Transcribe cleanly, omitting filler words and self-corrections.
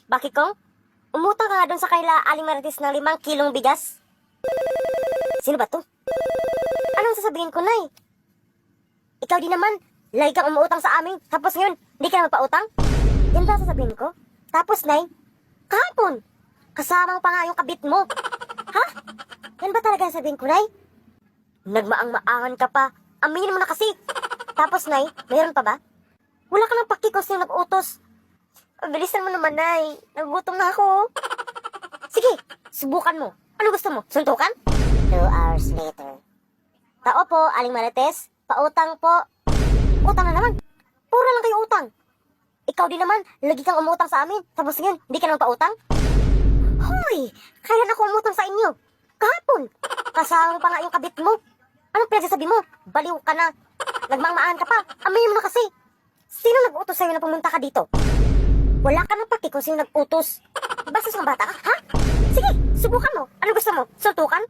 Bakit kong? Umutang ka nga doon sa kanila Aling Marites ng 5 kilong bigas. Sino ba to? Anong sasabihin ko, Nay? Ikaw din naman, lagi kang umuutang sa amin, tapos ngayon, hindi ka na magpautang? Yan ba sasabihin ko? Tapos, Nay, kahapon, kasamang pa nga yung kabit mo. Ha? Yan ba talaga sasabihin ko, Nay? Nagmaang-maangan ka pa. Aminin mo na kasi. Tapos, Nay, mayroon pa ba? Wala ka ng paki kung sino nag-utos. Bilisan mo naman, Nay. Nagutom na ako. Sige, subukan mo. Ano gusto mo? Suntukan? 2 hours later. Tao po, Aling Marites. Pautang po. Utang na naman. Puro lang kayo utang. Ikaw din naman, lagi kang umutang sa amin. Tapos ngayon, hindi ka naman pautang? Hoy, kailan ako umutang sa inyo? Kahapon. Kasama pa nga yung kabit mo. Anong pinagsasabi mo? Baliw ka na. Nagmangmaan ka pa. Aminin mo na kasi. Sino nag-utos sa'yo na pumunta ka dito? Wala ka ng paki kung sino nag-utos. Basta sa mga bata ka, ha? Sige, subukan mo. Ano gusto mo? Suntukan?